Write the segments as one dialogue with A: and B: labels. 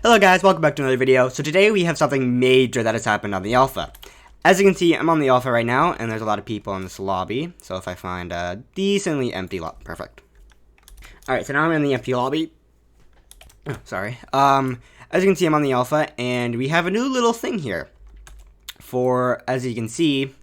A: Hello guys, welcome back to another video. So today we have something major that has happened on the alpha. As you can see, I'm on the alpha right now, and there's a lot of people in this lobby. So if I find a decently empty lobby, perfect. Alright, so now I'm in the empty lobby. Oh, sorry. As you can see, I'm on the alpha, and we have a new little thing here. As you can see,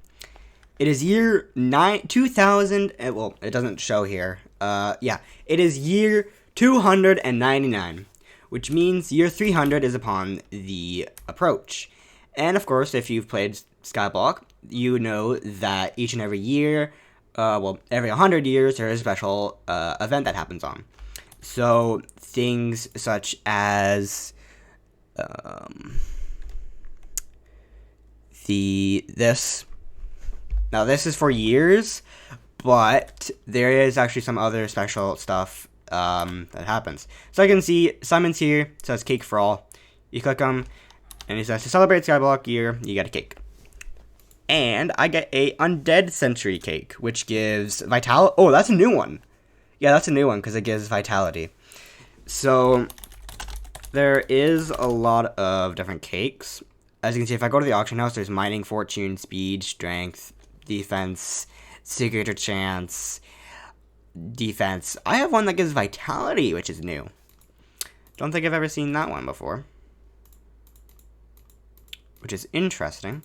A: it is year 2000, well, it doesn't show here. Yeah, it is year 299. Which means year 300 is upon the approach. And of course, if you've played Skyblock, you know that each and every year, every 100 years, there is a special event that happens on. So, things such as this. Now, this is for years, but there is actually some other special stuff that happens. So I can see Simon's here, it says cake for all. You click him, and he says to celebrate Skyblock year, you get a cake. And I get a undead century cake, which gives vitality. Oh, that's a new one. Yeah, that's a new one because it gives vitality. So there is a lot of different cakes. As you can see, if I go to the auction house, there's mining, fortune, speed, strength, defense, secret or chance, defense. I have one that gives vitality, which is new. Don't think I've ever seen that one before, which is interesting.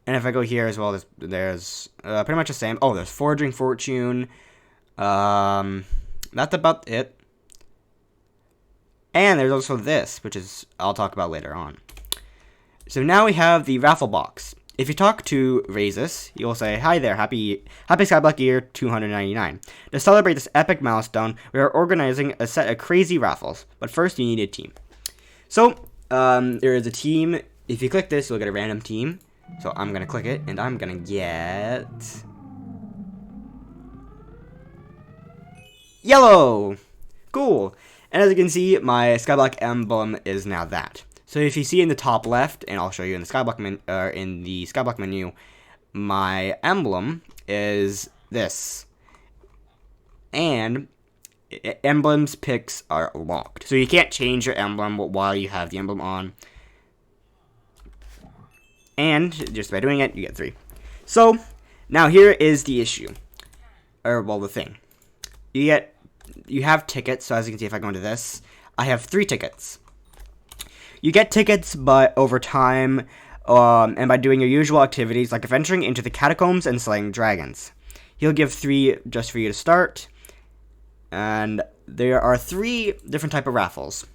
A: And if I go here as well, there's pretty much the same. Oh, there's forging fortune. That's about it. And there's also this, which is I'll talk about later on. So now we have the raffle box. If you talk to Raises, he will say, "Hi there, happy Skyblock year 299. To celebrate this epic milestone, we are organizing a set of crazy raffles. But first, you need a team." So, there is a team. If you click this, you'll get a random team. So I'm going to click it, and I'm going to get yellow. Cool. And as you can see, my Skyblock emblem is now that. So if you see in the top left, and I'll show you in the Skyblock menu, my emblem is this. And emblems picks are locked. So you can't change your emblem while you have the emblem on. And just by doing it, you get 3. So now here is the issue. The thing. You have tickets. So as you can see, if I go into this, I have 3 tickets. You get tickets over time, and by doing your usual activities, like adventuring into the catacombs and slaying dragons. He'll give 3 just for you to start, and there are 3 different type of raffles.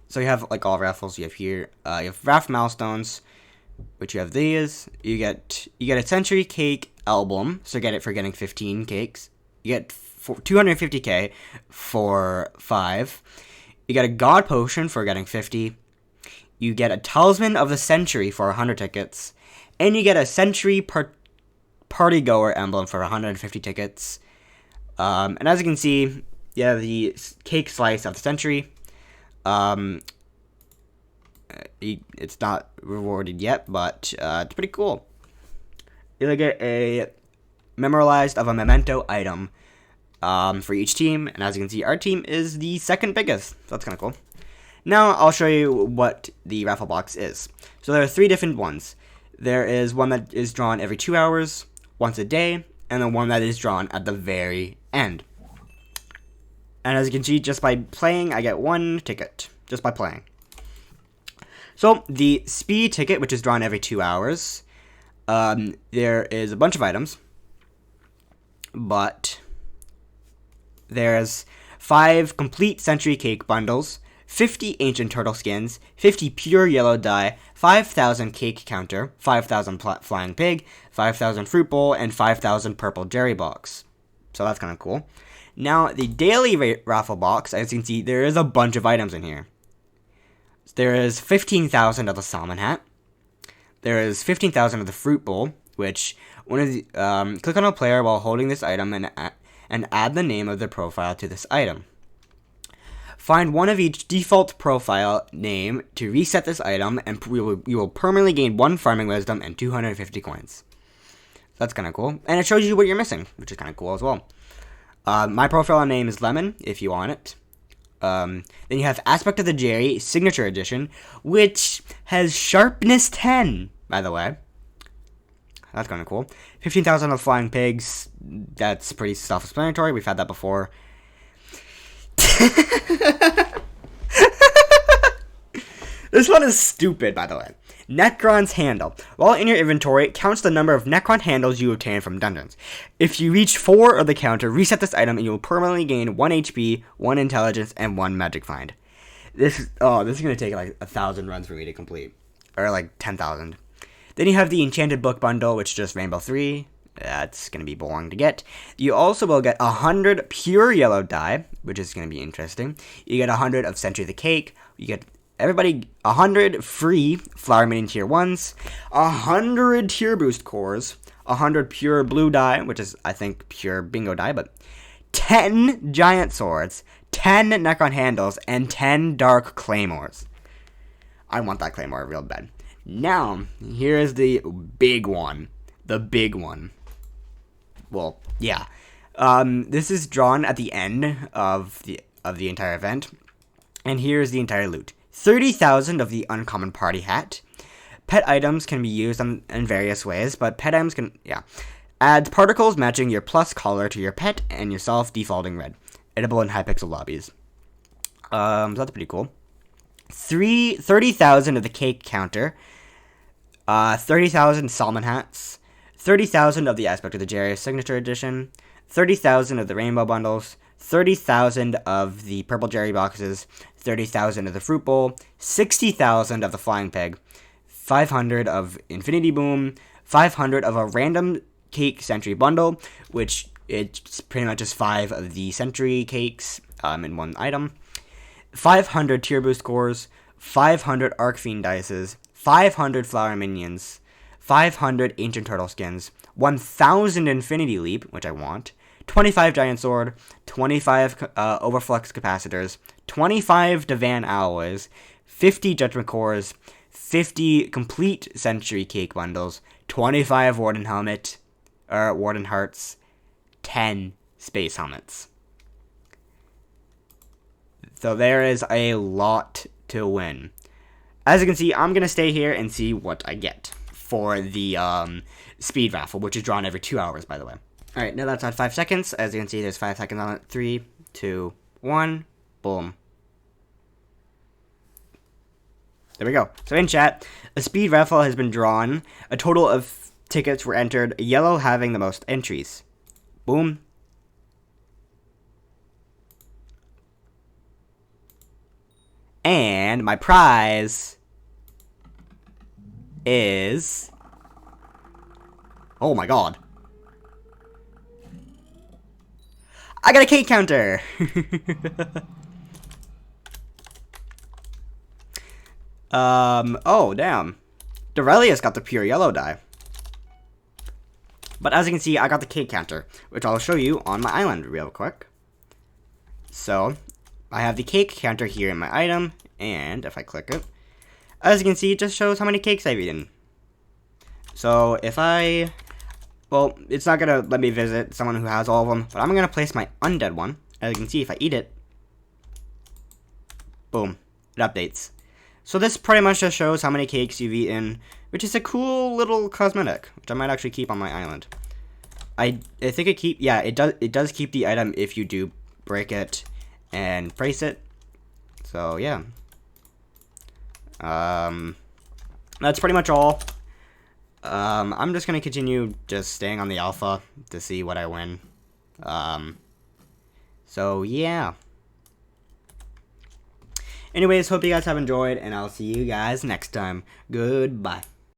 A: So you have, like all raffles, you have here, you have raffle milestones, which you have these. You get a century cake album, so get it for getting 15 cakes. You get 250k for 5. You get a God Potion for getting 50. You get a Talisman of the Century for 100 tickets. And you get a Century Party Goer emblem for 150 tickets. And as you can see, yeah, the cake slice of the century. It's not rewarded yet, but it's pretty cool. You'll get a memorialized of a memento item for each team, and as you can see, our team is the second biggest, so that's kind of cool. Now, I'll show you what the raffle box is. So there are 3 different ones. There is one that is drawn every 2 hours, once a day, and then one that is drawn at the very end. And as you can see, just by playing, I get 1 ticket, just by playing. So, the speed ticket, which is drawn every 2 hours, there is a bunch of items, but there's 5 complete century cake bundles, 50 ancient turtle skins, 50 pure yellow dye, 5,000 cake counter, 5,000 flying pig, 5,000 fruit bowl, and 5,000 purple jerry box. So that's kind of cool. Now, the daily raffle box, as you can see, there is a bunch of items in here. There is 15,000 of the salmon hat. There is 15,000 of the fruit bowl, which click on a player while holding this item and add the name of their profile to this item. Find one of each default profile name to reset this item, and you will permanently gain 1 farming wisdom and 250 coins. That's kind of cool. And it shows you what you're missing, which is kind of cool as well. My profile name is Lemon, if you want it. Then you have Aspect of the Jerry Signature Edition, which has Sharpness 10, by the way. That's kind of cool. 15,000 of Flying Pigs. That's pretty self-explanatory. We've had that before. This one is stupid, by the way. Necron's Handle. While in your inventory, it counts the number of Necron handles you obtain from dungeons. If you reach 4 of the counter, reset this item and you will permanently gain 1 HP, 1 intelligence, and 1 magic find. This is going to take like 1,000 runs for me to complete. Or like 10,000. Then you have the Enchanted Book Bundle, which is just Rainbow 3. That's going to be boring to get. You also will get 100 pure yellow dye, which is going to be interesting. You get 100 of Century of the Cake. You get 100 free Flower Minion Tier 1s, 100 Tier Boost Cores, 100 pure blue dye, which is, I think, pure bingo dye, but 10 Giant Swords, 10 Necron Handles, and 10 Dark Claymores. I want that Claymore real bad. Now, here is the big one. The big one. Well, yeah. This is drawn at the end of the entire event. And here's the entire loot. 30,000 of the Uncommon Party Hat. Pet items can be used in various ways, but pet items can, add particles matching your plus color to your pet and yourself defaulting red. Edible in Hypixel lobbies. So that's pretty cool. 30,000 of the cake counter. 30,000 salmon hats. 30,000 of the Aspect of the Jerry Signature Edition. 30,000 of the rainbow bundles. 30,000 of the purple jerry boxes, 30,000 of the fruit bowl, 60,000 of the flying pig, 500 of infinity boom, 500 of a random cake century bundle, which it's pretty much just 5 of the century cakes in one item, 500 tier boost cores, 500 arc fiend dices, 500 flower minions, 500 ancient turtle skins, 1,000 infinity leap, which I want, 25 Giant Sword, 25 Overflux Capacitors, 25 Divan Alloys, 50 Judgment Cores, 50 Complete Century Cake Bundles, 25 Warden Hearts, 10 Space Helmets. So there is a lot to win. As you can see, I'm going to stay here and see what I get for the speed raffle, which is drawn every 2 hours, by the way. Alright, now that's at 5 seconds. As you can see, there's 5 seconds on it. 3, 2, 1, boom. There we go. So in chat, a speed raffle has been drawn. A total of tickets were entered, yellow having the most entries. Boom. And my prize is... oh my god. I got a cake counter! Oh, damn. Dorelius got the pure yellow dye. But as you can see, I got the cake counter, which I'll show you on my island real quick. So, I have the cake counter here in my item, and if I click it, as you can see, it just shows how many cakes I've eaten. So, if I... well, it's not going to let me visit someone who has all of them, but I'm going to place my undead one. As you can see, if I eat it, boom, it updates. So this pretty much just shows how many cakes you've eaten, which is a cool little cosmetic, which I might actually keep on my island. I think it does keep the item if you do break it and price it. So yeah. That's pretty much all. I'm just gonna continue just staying on the alpha to see what I win. So yeah. Anyways, hope you guys have enjoyed, and I'll see you guys next time. Goodbye.